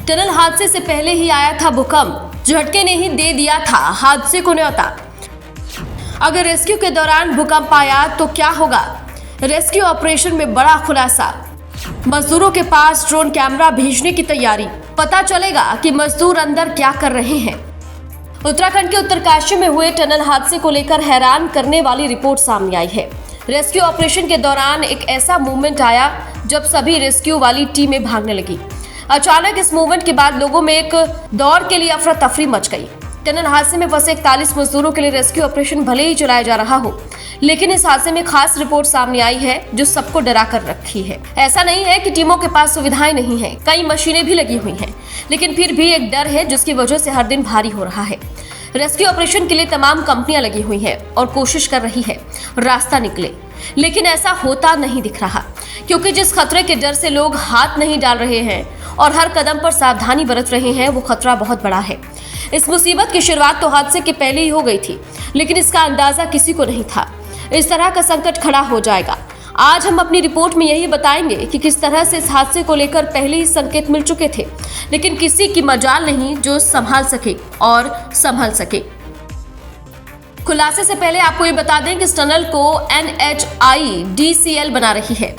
Tunnel हादसे से पहले ही आया था भूकंप, झटके ने ही दे दिया था हादसे को न्योता। अगर रेस्क्यू के दौरान भूकंप आया तो क्या होगा? रेस्क्यू ऑपरेशन में बड़ा खुलासा। मजदूरों के पास ड्रोन कैमरा भेजने की तैयारी, पता चलेगा कि मजदूर अंदर क्या कर रहे हैं। उत्तराखंड के उत्तरकाशी में हुए टनल हादसे को लेकर हैरान करने वाली रिपोर्ट सामने आई है। रेस्क्यू ऑपरेशन के दौरान एक ऐसा मूवमेंट आया जब सभी रेस्क्यू वाली टीमें भागने लगी। अचानक इस मूवमेंट के बाद लोगों में एक दौड़ के लिए अफरा तफरी मच गई। टनल हादसे में फंसे 41 मजदूरों के लिए रेस्क्यू ऑपरेशन भले ही चलाया जा रहा हो, लेकिन इस हादसे में खास रिपोर्ट सामने आई है जो सबको डरा कर रखी है। ऐसा नहीं है कि टीमों के पास सुविधाएं नहीं है, कई मशीनें भी लगी हुई हैं, लेकिन फिर भी एक डर है जिसकी वजह से हर दिन भारी हो रहा है। रेस्क्यू ऑपरेशन के लिए तमाम कंपनियां लगी हुई हैं और कोशिश कर रही है रास्ता निकले, लेकिन ऐसा होता नहीं दिख रहा, क्योंकि जिस खतरे के डर से लोग हाथ नहीं डाल रहे हैं और हर कदम पर सावधानी बरत रहे हैं, वो खतरा बहुत बड़ा है। इस मुसीबत की शुरुआत तो हादसे के पहले ही हो गई थी, लेकिन इसका अंदाजा किसी को नहीं था इस तरह का संकट खड़ा हो जाएगा। आज हम अपनी रिपोर्ट में यही बताएंगे कि किस तरह से इस हादसे को लेकर पहले ही संकेत मिल चुके थे, लेकिन किसी की मजाल नहीं जो संभाल सके और संभल सके। खुलासे से पहले आपको ये बता दें कि इस टनल को NHIDCL बना रही है।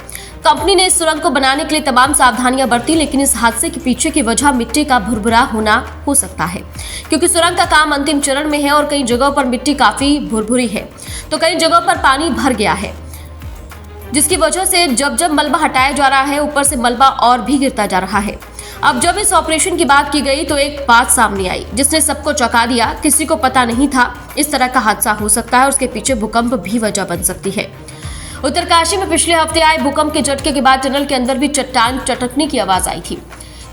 कंपनी ने इस सुरंग को बनाने के लिए तमाम सावधानियां बरती, लेकिन इस हादसे के पीछे की वजह मिट्टी का भुरभुरा होना हो सकता है, क्योंकि सुरंग का काम अंतिम चरण में है और कई जगहों पर मिट्टी काफी भुरभुरी है तो कई जगहों पर पानी भर गया है, जिसकी वजह से जब जब मलबा हटाया जा रहा है ऊपर से मलबा और भी गिरता जा रहा है। अब जब इस ऑपरेशन की बात की गई तो एक बात सामने आई जिसने सबको चौंका दिया। किसी को पता नहीं था इस तरह का हादसा हो सकता है और उसके पीछे भूकंप भी वजह बन सकती है। उत्तरकाशी में पिछले हफ्ते आए भूकंप के झटके के बाद टनल के अंदर भी चट्टान चटकने की आवाज आई थी,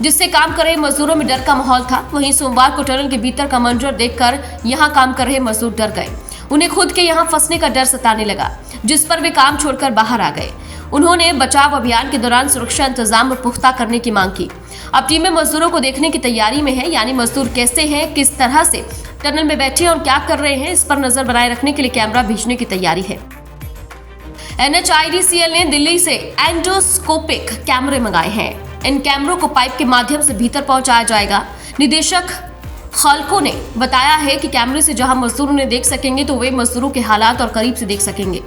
जिससे काम कर रहे मजदूरों में डर का माहौल था। वहीं सोमवार को टनल के भीतर का मंजर देखकर यहां काम कर रहे मजदूर डर गए। उन्हें खुद के यहां फंसने का डर सताने लगा, जिस पर वे काम छोड़कर बाहर आ गए। उन्होंने बचाव अभियान के दौरान सुरक्षा इंतजाम पुख्ता करने की मांग की। अब टीमें मजदूरों को देखने की तैयारी में है, यानी मजदूर कैसे हैं, किस तरह से टनल में बैठे और क्या कर रहे हैं, इस पर नजर बनाए रखने के लिए कैमरा भेजने की तैयारी है। NHIDCL ने दिल्ली से एंडोस्कोपिक कैमरे मंगाए हैं। इन कैमरों को पाइप के माध्यम से भीतर पहुंचाया जाएगा। निदेशक खलको ने बताया है कि कैमरे से जहां मजदूर उन्हें देख सकेंगे तो वे मजदूरों के हालात और करीब से देख सकेंगे।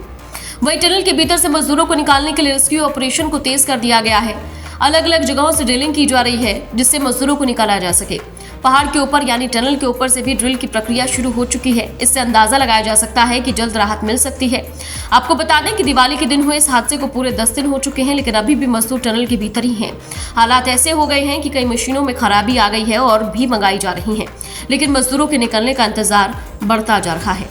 वहीं टनल के भीतर से मजदूरों को निकालने के लिए रेस्क्यू ऑपरेशन को तेज कर दिया गया है। अलग अलग जगहों से ड्रिलिंग की जा रही है जिससे मजदूरों को निकाला जा सके। पहाड़ के ऊपर यानी टनल के ऊपर से भी ड्रिल की प्रक्रिया शुरू हो चुकी है। इससे अंदाजा लगाया जा सकता है कि जल्द राहत मिल सकती है। आपको बता दें कि दिवाली के दिन हुए इस हादसे को पूरे 10 दिन हो चुके हैं, लेकिन अभी भी मजदूर टनल के भीतर ही हैं। हालात ऐसे हो गए हैं कि कई मशीनों में खराबी आ गई है और भी मंगाई जा रही है, लेकिन मजदूरों के निकलने का इंतजार बढ़ता जा रहा है।